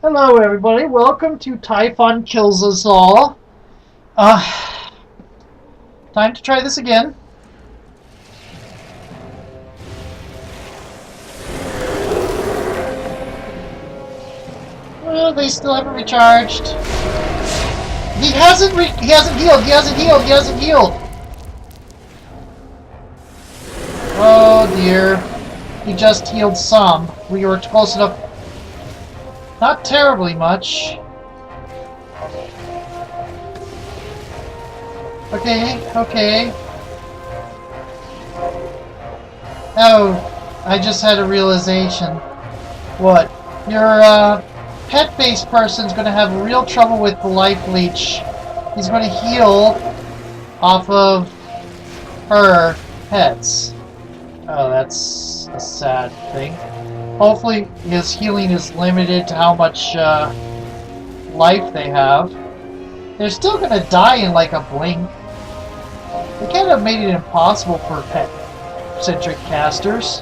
Hello, everybody. Welcome to Typhon Kills Us All. Uh, Time to try this again. Well, they still haven't recharged. He hasn't healed. He hasn't healed. He hasn't healed. Oh dear. He just healed some. We were close enough. Not terribly much. Okay. Oh, I just had a realization. What? Your pet-based person's going to have real trouble with the life leech. He's going to heal off of her pets. Oh, that's a sad thing. Hopefully his healing is limited to how much life they have. They're still going to die in like a blink. They kind of made it impossible for pet-centric casters.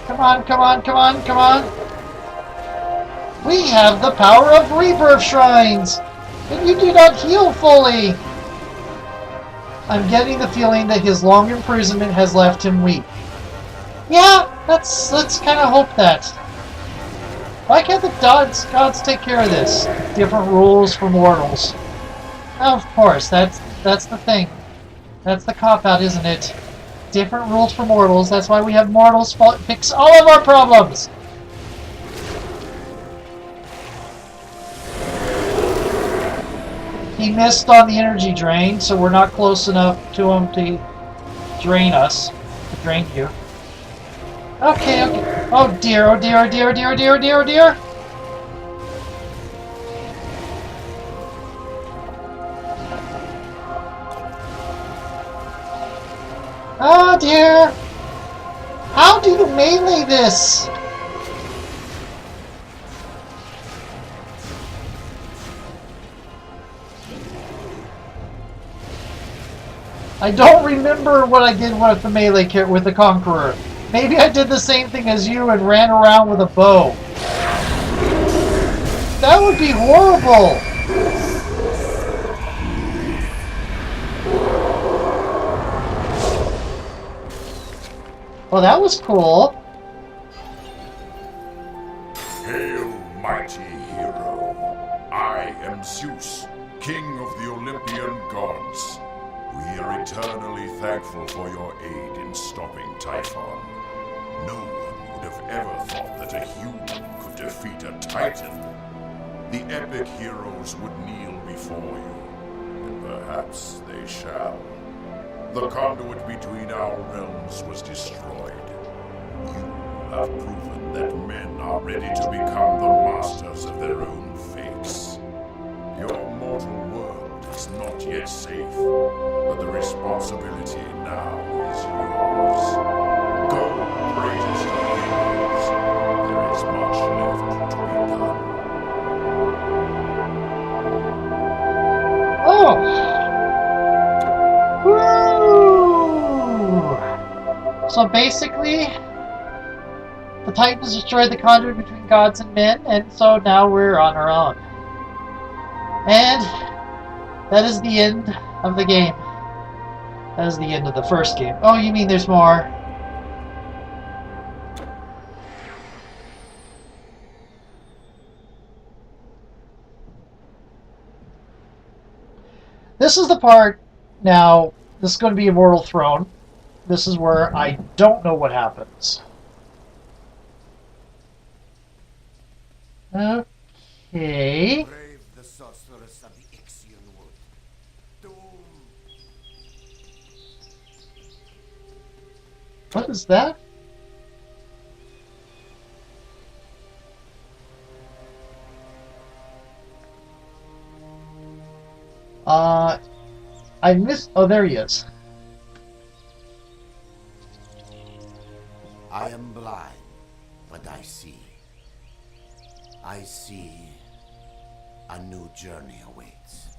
Come on. We have the power of rebirth shrines! And you do not heal fully! I'm getting the feeling that his long imprisonment has left him weak. Yeah, let's kind of hope that. Why can't the gods take care of this? Different rules for mortals. Of course, that's the thing. That's the cop-out, isn't it? Different rules for mortals. That's why we have mortals fix all of our problems. He missed on the energy drain, so we're not close enough to him to drain us. To drain you. Okay. Oh dear. Oh dear. How do you melee this? I don't remember what I did with the melee kit with the Conqueror. Maybe I did the same thing as you and ran around with a bow. That would be horrible. Well, that was cool. Hail, mighty hero. I am Zeus, king of the Olympian gods. We are eternally thankful for your aid in stopping Typhon. No one would have ever thought that a human could defeat a Titan. The epic heroes would kneel before you, and perhaps they shall. The conduit between our realms was destroyed. You have proven that men are ready to become the masters of their own fates. Your mortal world is not yet safe, but the responsibility now is yours. Go, greatest of heroes. There is much left to be done. Oh! Woo! So basically, the Titans destroyed the conduit between gods and men, and so now we're on our own. And that is the end of the game. That is the end of the first game. Oh, you mean there's more? This is the part now. This is going to be Immortal Throne. This is where I don't know what happens. Okay. Brave the sorceress of the Ixion Wood. Doom. What is that? I missed. Oh, there he is. I am blind, but I see. I see a new journey awaits.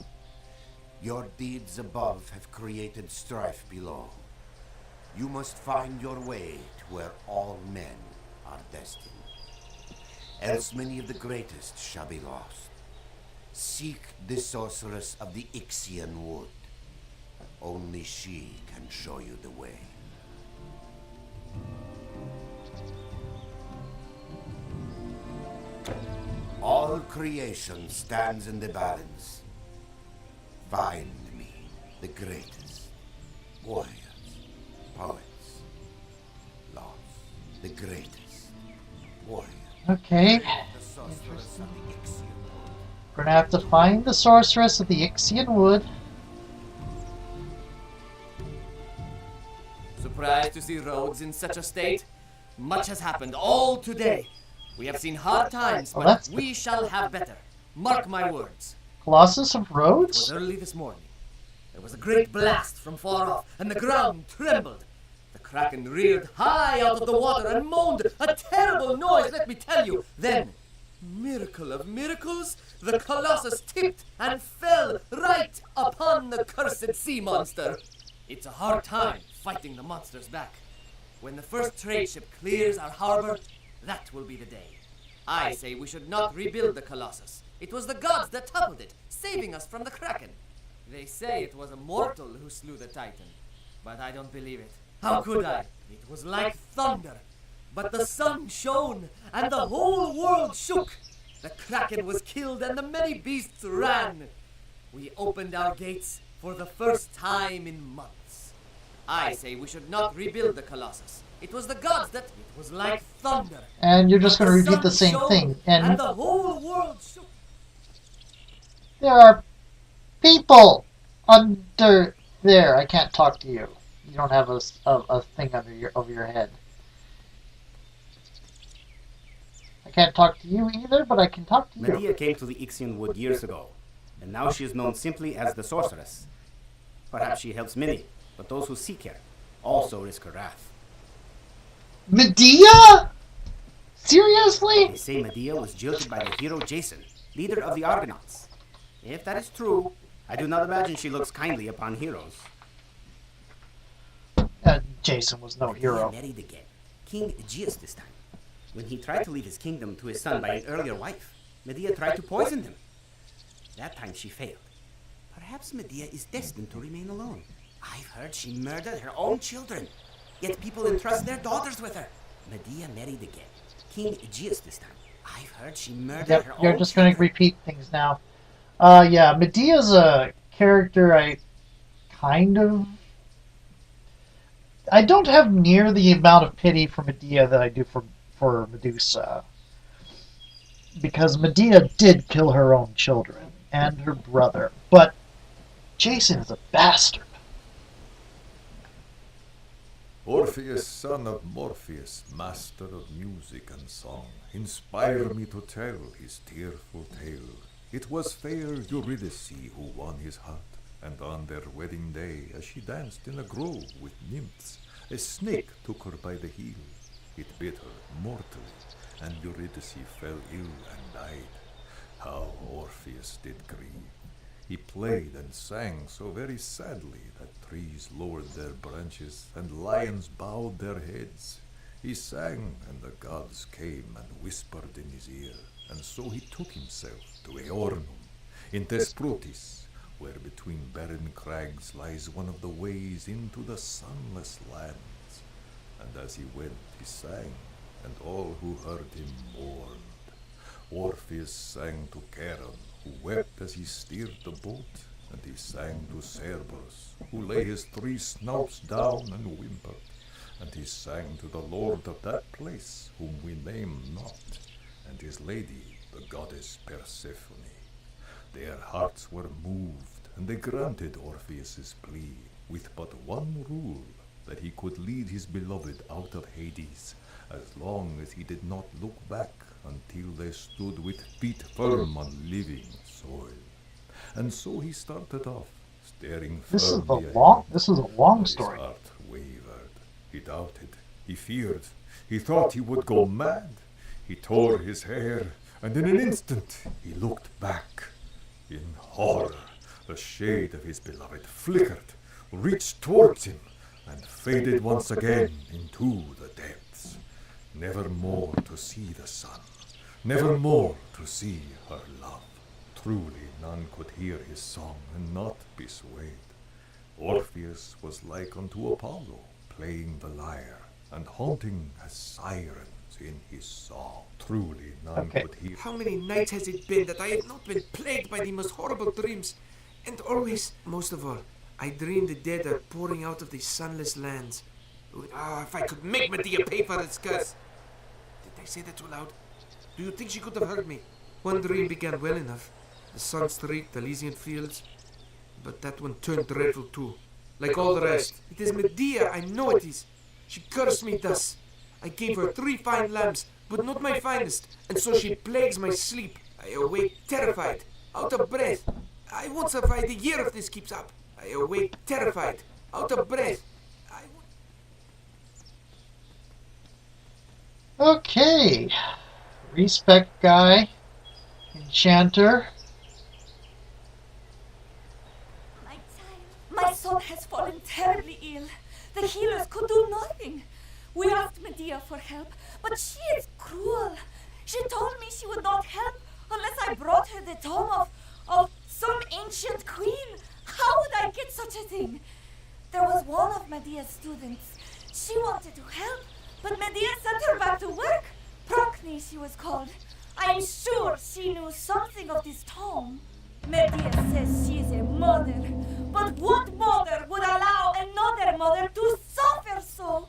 Your deeds above have created strife below. You must find your way to where all men are destined. Else many of the greatest shall be lost. Seek the sorceress of the Ixian wood. Only she can show you the way. All creation stands in the balance. Find me, the greatest. Warriors, poets, lost. The greatest. Warriors. Okay. The sorceress of the Ixian wood. We're gonna have to find the sorceress of the Ixian wood. Surprised to see roads in such a state? Much has happened all today. We have seen hard times, Well, but that's we shall have better. Mark my words. Colossus of It was Rhodes? early this morning. There was a great blast from far off, and the ground trembled. The kraken reared high out of the water and moaned a terrible noise, let me tell you. Then, miracle of miracles, the colossus tipped and fell right upon the cursed sea monster. It's a hard time fighting the monsters back. When the first trade ship clears our harbor, that will be the day. I say we should not rebuild the colossus. It was the gods that toppled it, saving us from the kraken. They say it was Immortal who slew the Titan, but I don't believe it. How could I? It was like thunder. But the sun shone, and the whole world shook. The kraken was killed, and the many beasts ran. We opened our gates for the first time in months. I say we should not rebuild the colossus. It was the gods that... It was like thunder. And you're just But gonna repeat sun the same shone, thing. And And the whole world shook. there are people under there. I can't talk to you. You don't have a thing over your head. I can't talk to you either, but I can talk to you. Medea came to the Ixian wood years ago, and now she is known simply as the sorceress. Perhaps she helps many, but those who seek her also risk her wrath. Medea? Seriously? They say Medea was jilted by the hero Jason, leader of the Argonauts. If that is true, I do not imagine she looks kindly upon heroes. Jason was no Medea hero. married again, King Aegeus this time. When he tried to leave his kingdom to his son by an earlier wife, Medea tried to poison him. That time she failed. Perhaps Medea is destined to remain alone. I've heard she murdered her own children, yet people entrust their daughters with her. Medea married again, King Aegeus this time. I've heard she murdered her Yep, own you're just going to children. repeat things now. Yeah, Medea's a character I don't have near the amount of pity for Medea that I do for Medusa. Because Medea did kill her own children and her brother, but Jason is a bastard. Orpheus, son of Morpheus, master of music and song, inspire me to tell his tearful tale. It was fair Eurydice who won his heart, and on their wedding day, as she danced in a grove with nymphs, a snake took her by the heel. It bit her mortally, and Eurydice fell ill and died. How Orpheus did grieve! He played and sang so very sadly that trees lowered their branches and lions bowed their heads. He sang, and the gods came and whispered in his ear, and so he took himself to Aornum, in Thesprutis, where between barren crags lies one of the ways into the sunless lands. And as he went, he sang, and all who heard him mourned. Orpheus sang to Charon, who wept as he steered the boat, and he sang to Cerberus, who lay his 3 snouts down and whimpered, and he sang to the lord of that place, whom we name not, and his lady, the goddess Persephone. Their hearts were moved, and they granted Orpheus's plea, with but one rule, that he could lead his beloved out of Hades, as long as he did not look back until they stood with feet firm on living soil. And so he started off, staring firmly ahead. This is a long But story. his heart wavered. He doubted. He feared. He thought he would go mad. He tore his hair, and in an instant he looked back. In horror, the shade of his beloved flickered, reached towards him, and faded once again into the depths, never more to see the sun, never more to see her love. Truly none could hear his song and not be swayed. Orpheus was like unto Apollo, playing the lyre, and haunting as sirens in his song. Truly none could hear. How many nights has it been that I have not been plagued by the most horrible dreams? And always, most of all, I dream the dead are pouring out of the sunless lands. Ah, if I could make Medea pay for its curse! Did I say that too loud? Do you think she could have heard me? One dream began well enough. The sun streaked Elysian fields. But that one turned dreadful too. Like all the rest. It is Medea, I know it is. She cursed me thus. I gave her 3 fine lambs, but not my finest, and so she plagues my sleep. I awake terrified, out of breath. I won't survive a year if this keeps up. I awake terrified, out of breath. Okay. Respect guy. Enchanter. My child, my son has fallen terribly ill. The healers could do nothing. We asked Medea for help, but she is cruel. She told me she would not help unless I brought her the tome of some ancient queen. How would I get such a thing? There was one of Medea's students. She wanted to help, but Medea sent her back to work. Procne, she was called. I am sure she knew something of this tome. Medea says she is a mother, but what mother would allow another mother to suffer so?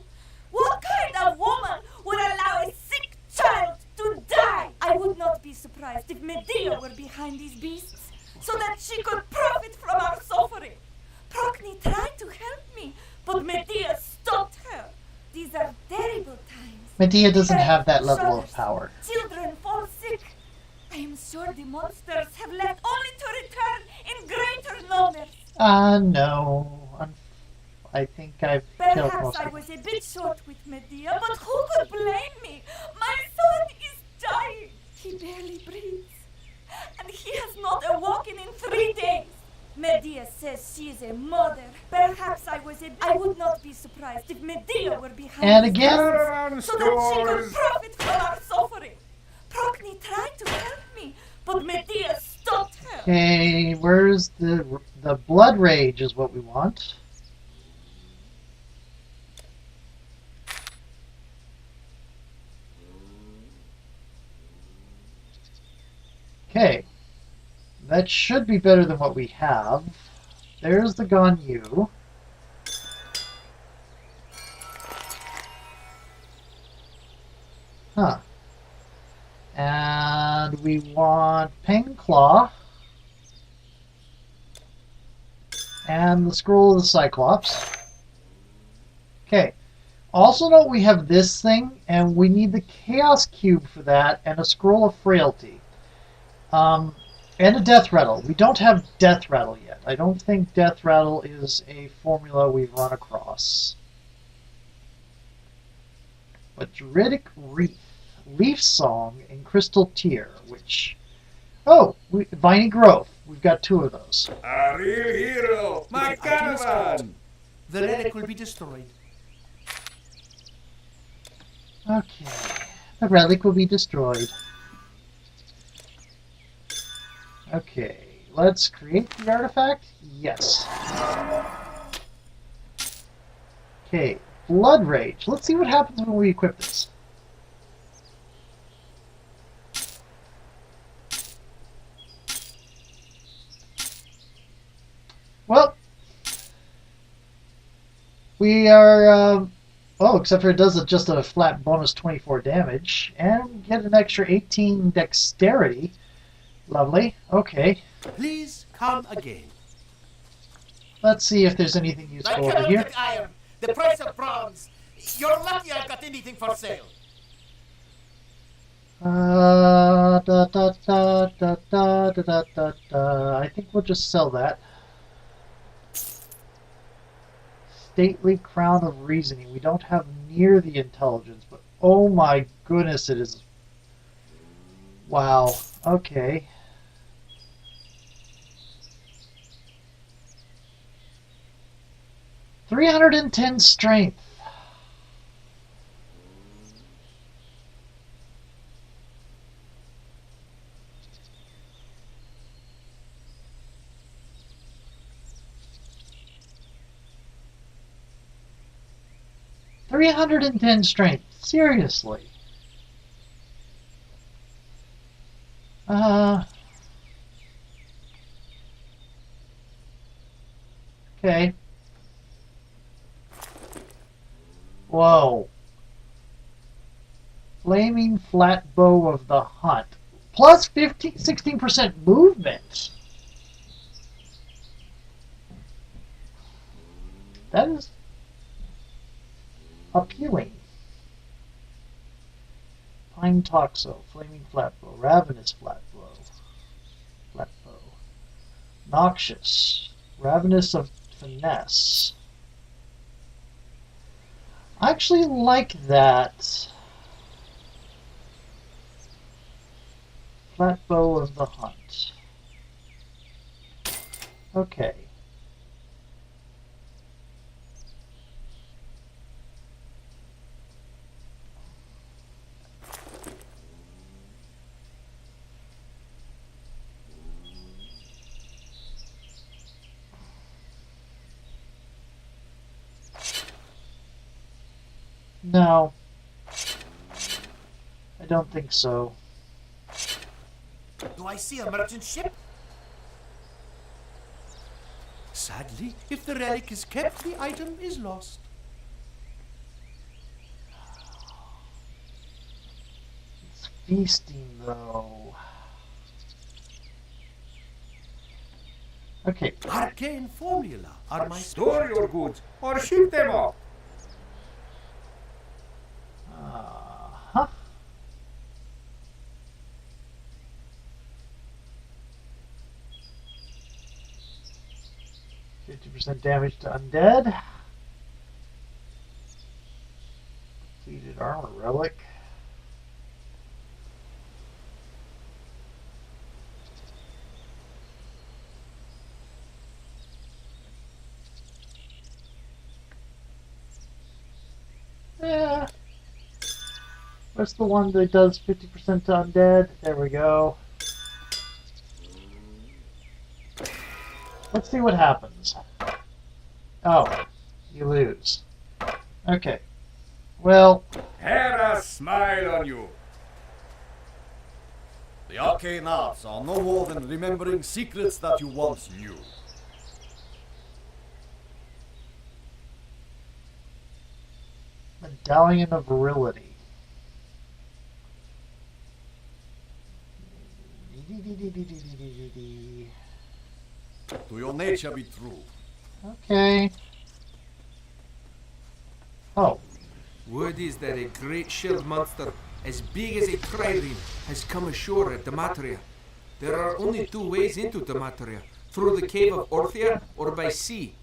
What kind of woman would allow a sick child to die? I would not be surprised if Medea were behind these beasts, so that she could profit from our suffering. Procne tried to help me, but Medea stopped her. These are terrible times. Medea doesn't have that level of power. Children fall sick. I am sure the monsters have left only to return in greater numbers. No. I think I've killed Perhaps most I of them. was a bit short with Medea, but who could blame me? My son is dying. He barely breathes. And he has not awoken in 3 days. Medea says she is a mother. Perhaps I would not be surprised if Medea were behind And these again? beasts, so that she could profit from our suffering. Procne tried to help me, but Medea stopped her. Okay, where's the blood rage is what we want. Okay, that should be better than what we have. There's the Ganyu. Huh. And we want Claw. And the Scroll of the Cyclops. Okay. Also note we have this thing, and we need the Chaos Cube for that, and a Scroll of Frailty. And a Death Rattle. We don't have Death Rattle yet. I don't think Death Rattle is a formula we've run across. But Druidic Wreath, Leaf Song, and Crystal Tear, which... Oh! Viney Growth. We've got 2 of those. A real hero, my caravan! The relic will be destroyed. Okay. The relic will be destroyed. Okay. Let's create the artifact? Yes. Okay. Blood Rage. Let's see what happens when we equip this. Well, we are, oh, except for it does just a flat bonus 24 damage, and we get an extra 18 dexterity. Lovely. Okay. Please come again. Let's see if there's anything useful over here. Iron, the price of bronze. You're lucky I've got anything for sale. Da, da, da, da, da, da, da, da, da. I think we'll just sell that. Stately Crown of Reasoning. We don't have near the intelligence, but oh my goodness, it is... Wow. Okay. 310 strength. $310 strength. Seriously. Okay. Whoa. Flaming flat bow of the hunt. Plus 16% movement. That is appealing. Pine Toxo, Flaming Flatbow, Ravenous Flatbow, Noxious, Ravenous of Finesse. I actually like that. Flatbow of the Hunt. Okay. No. I don't think so. Do I see a merchant ship? Sadly, if the relic is kept, the item is lost. It's feasting, though. Okay. Arcane formula are my Store your goods or ship them off. Huh? 50% damage to undead. Completed armor relic. Yeah. What's the one that does 50% to undead? There we go. Let's see what happens. Oh, you lose. Okay. Well, Hera smile on you. The arcane arts are no more than remembering secrets that you once knew. Medallion of Virility. To your nature be true. Okay. Oh. Word is that a great shelled monster as big as a trireme has come ashore at Dematria. There are only two ways into Dematria, through the cave of Orthia or by sea.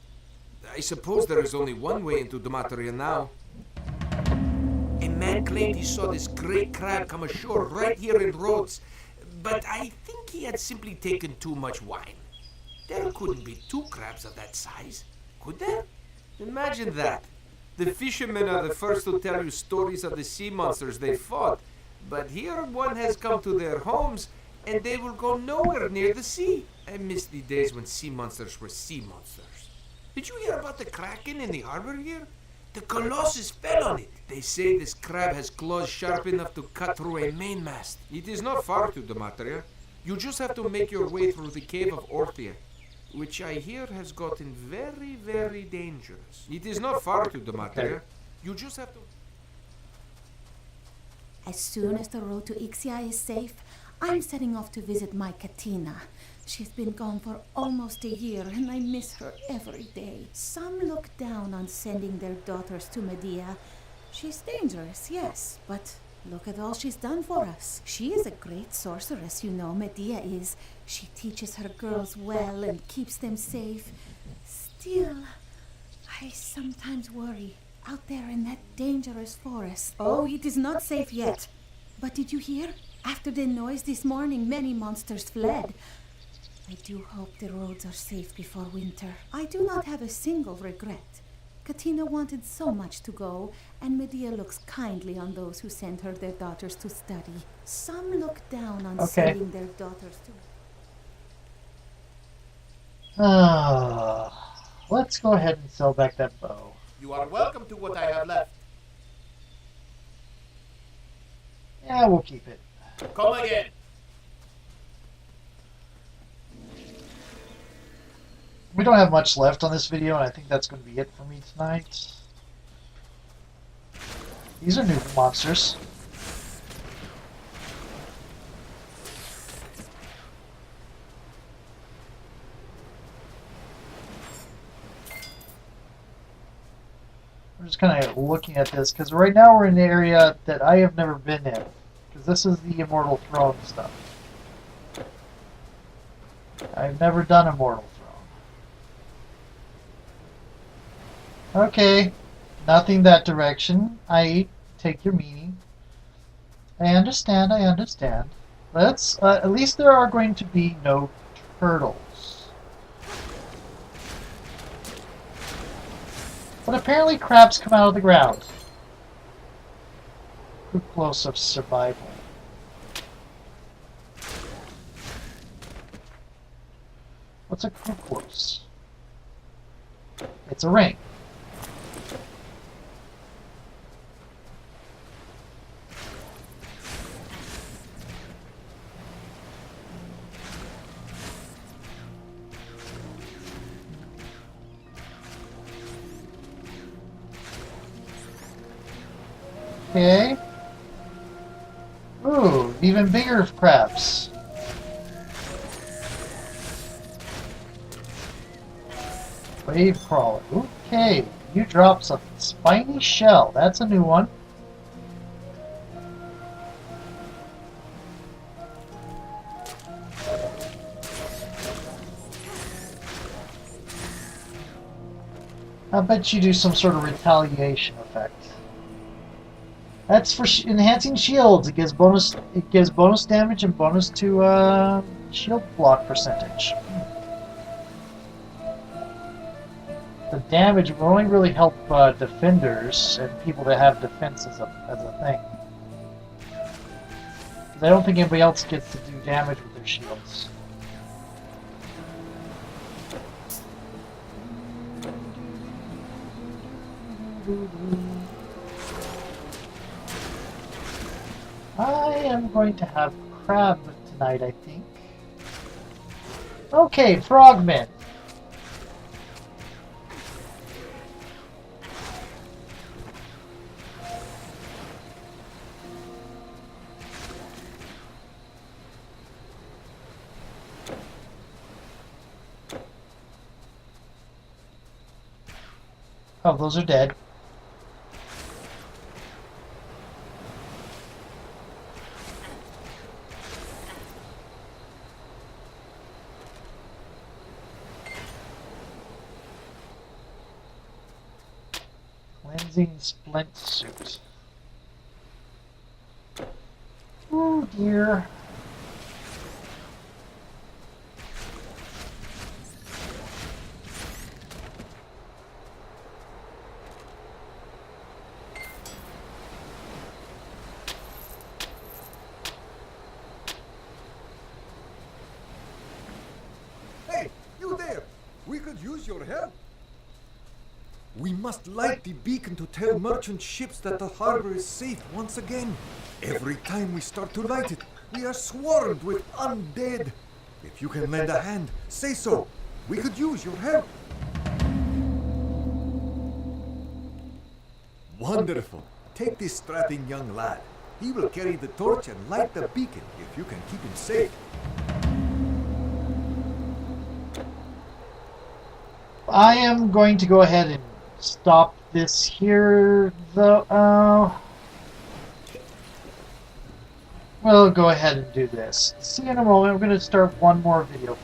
I suppose there is only one way into Dematria now. A man claimed he saw this great crab come ashore right here in Rhodes, but I think he had simply taken too much wine. There couldn't be two crabs of that size, could there? Imagine that. The fishermen are the first to tell you stories of the sea monsters they fought, but here one has come to their homes, and they will go nowhere near the sea. I miss the days when sea monsters were sea monsters. Did you hear about the kraken in the harbor here? The Colossus fell on it. They say this crab has claws sharp enough to cut through a mainmast. It is not far to Dematria. You just have to make your way through the cave of Orthia, which I hear has gotten very, very dangerous. It is not far to Dematria. You just have to... As soon as the road to Ixia is safe, I'm setting off to visit my Katina. She's been gone for almost a year, and I miss her every day. Some look down on sending their daughters to Medea. She's dangerous, yes, but look at all she's done for us. She is a great sorceress, you know, Medea is. She teaches her girls well and keeps them safe. Still, I sometimes worry. Out there in that dangerous forest. Oh, it is not safe yet. But did you hear? After the noise this morning, many monsters fled. I do hope the roads are safe before winter. I do not have a single regret. Katina wanted so much to go, and Medea looks kindly on those who send her their daughters to study. Some look down on sending their daughters to... Let's go ahead and sell back that bow. You are welcome to what I have left. Yeah, we'll keep it. Come again. We don't have much left on this video, and I think that's going to be it for me tonight. These are new monsters. We're just kind of looking at this, because right now we're in an area that I have never been in. Because this is the Immortal Throne stuff. I've never done Immortal Throne. Okay, nothing that direction. I take your meaning. I understand, I understand. Let's, at least there are going to be no turtles. But apparently crabs come out of the ground. Too close of survival. What's a close? It's a ring. Okay. Ooh, even bigger crabs. Wave crawler. Okay, you dropped a spiny shell. That's a new one. I bet you do some sort of retaliation effect. That's for enhancing shields. It gives bonus. It gives bonus damage and bonus to shield block percentage. The damage will only really help defenders and people that have defense as a thing. 'Cause I don't think anybody else gets to do damage with their shields. I am going to have crab tonight, I think. Okay, frogmen. Oh, those are dead. Cleansing splint suit. Oh dear. Hey, you there! We could use your help. We must light the beacon to tell merchant ships that the harbor is safe once again. Every time we start to light it, we are swarmed with undead. If you can lend a hand, say so. We could use your help. Wonderful. Take this strapping young lad. He will carry the torch and light the beacon if you can keep him safe. I am going to go ahead and stop this here, though. We'll go ahead and do this. See you in a moment. We're going to start one more video.